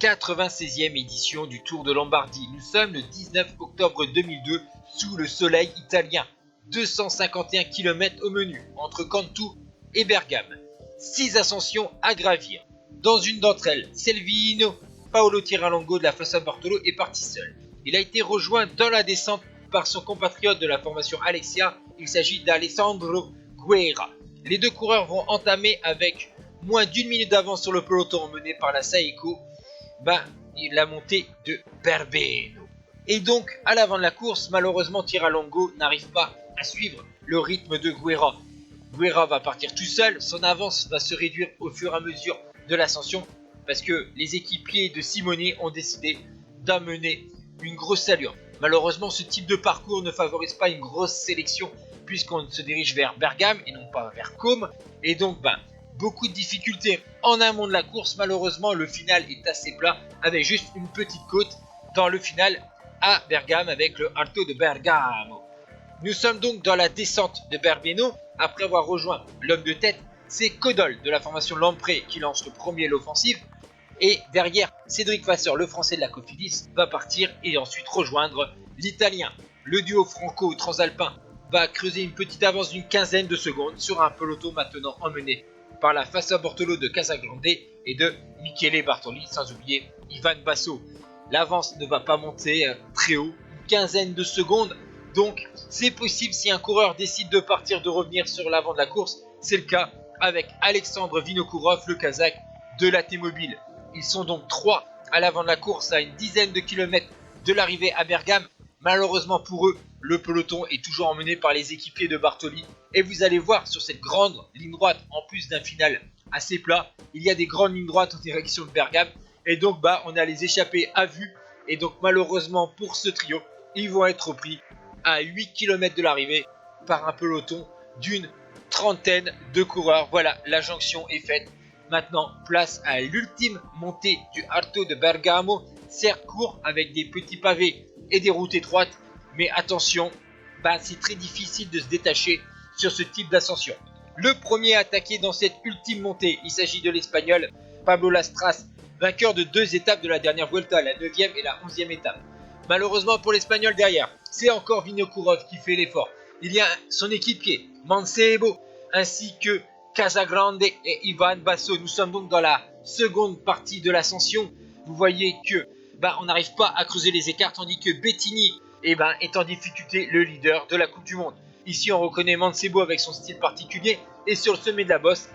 96e édition du Tour de Lombardie. Nous sommes le 19 octobre 2002 sous le soleil italien. 251 km au menu entre Cantu et Bergame. 6 ascensions à gravir. Dans une d'entre elles, Selvino Paolo Tiralongo de la Fassa Bartolo est parti seul. Il a été rejoint dans la descente par son compatriote de la formation Alexia. Il s'agit d'Alessandro Guerra. Les deux coureurs vont entamer avec moins d'une minute d'avance sur le peloton mené par la Saeco, la montée de Berbeno. Et donc, à l'avant de la course, malheureusement, Tiralongo n'arrive pas à suivre le rythme de Guerra. Guerra va partir tout seul, son avance va se réduire au fur et à mesure de l'ascension parce que les équipiers de Simoni ont décidé d'amener une grosse allure. Malheureusement, ce type de parcours ne favorise pas une grosse sélection puisqu'on se dirige vers Bergame et non pas vers Côme. Et donc, beaucoup de difficultés en amont de la course. Malheureusement, le final est assez plat avec juste une petite côte dans le final à Bergame avec le Alto de Bergamo. Nous sommes donc dans la descente de Berbeno. Après avoir rejoint l'homme de tête, c'est Codol de la formation Lamprey qui lance le premier l'offensive. Et derrière, Cédric Vasseur, le français de la Cofidis, va partir et ensuite rejoindre l'italien. Le duo franco-transalpin va creuser une petite avance d'une quinzaine de secondes sur un peloton maintenant emmené par la Fassa Bortolo de Casagrande et de Michele Bartoli, sans oublier Ivan Basso. L'avance ne va pas monter très haut, une quinzaine de secondes. Donc c'est possible si un coureur décide de partir, de revenir sur l'avant de la course. C'est le cas avec Alexandre Vinokourov, le Kazakh de la T-Mobile. Ils sont donc 3 à l'avant de la course à une dizaine de kilomètres de l'arrivée à Bergame. Malheureusement pour eux, le peloton est toujours emmené par les équipiers de Bartoli. Et vous allez voir sur cette grande ligne droite, en plus d'un final assez plat, il y a des grandes lignes droites en direction de Bergame. Et donc on a les échappés à vue. Et donc malheureusement pour ce trio, ils vont être pris à 8 km de l'arrivée par un peloton d'une trentaine de coureurs. Voilà, la jonction est faite. Maintenant, place à l'ultime montée du Alto de Bergamo. Certes court avec des petits pavés et des routes étroites, mais attention, c'est très difficile de se détacher sur ce type d'ascension. Le premier à attaquer dans cette ultime montée, il s'agit de l'Espagnol Pablo Lastras, vainqueur de 2 étapes de la dernière Vuelta, la 9e et la 11e étape. Malheureusement pour l'Espagnol derrière, c'est encore Vinokourov qui fait l'effort. Il y a son équipier, Mancebo, ainsi que Casagrande et Ivan Basso. Nous sommes donc dans la seconde partie de l'ascension. Vous voyez que on n'arrive pas à creuser les écarts, tandis que Bettini est en difficulté, le leader de la Coupe du Monde. Ici, on reconnaît Mancebo avec son style particulier. Et sur le sommet de la bosse,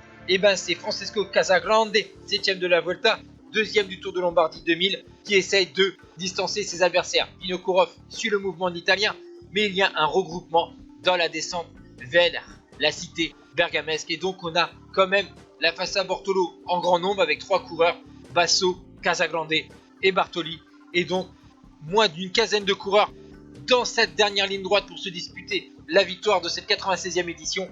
c'est Francesco Casagrande, 7ème de la Volta, 2ème du Tour de Lombardie 2000, qui essaye de distancer ses adversaires. Vinokourov suit le mouvement de l'Italien, mais il y a un regroupement dans la descente vers la cité bergamesque. Et donc, on a quand même la Fassa Bortolo en grand nombre avec 3 coureurs, Basso, Casagrande et Bartoli. Et donc, moins d'une quinzaine de coureurs dans cette dernière ligne droite pour se disputer la victoire de cette 96e édition.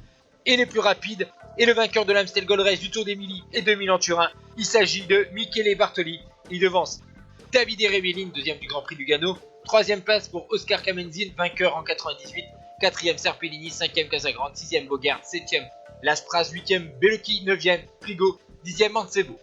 Et les plus rapides, et le vainqueur de l'Amstel Gold Race, du Tour d'Émilie et de Milan-Turin, il s'agit de Michele Bartoli. Il devance Davide Rebellin, 2ème du Grand Prix Lugano, 3ème place pour Oscar Kamenzin, vainqueur en 98, 4ème Serpellini, 5ème Casagrande, 6ème Bogart, 7ème Lastras, 8ème Bellocchi, 9ème Prigo, 10ème Mancebo.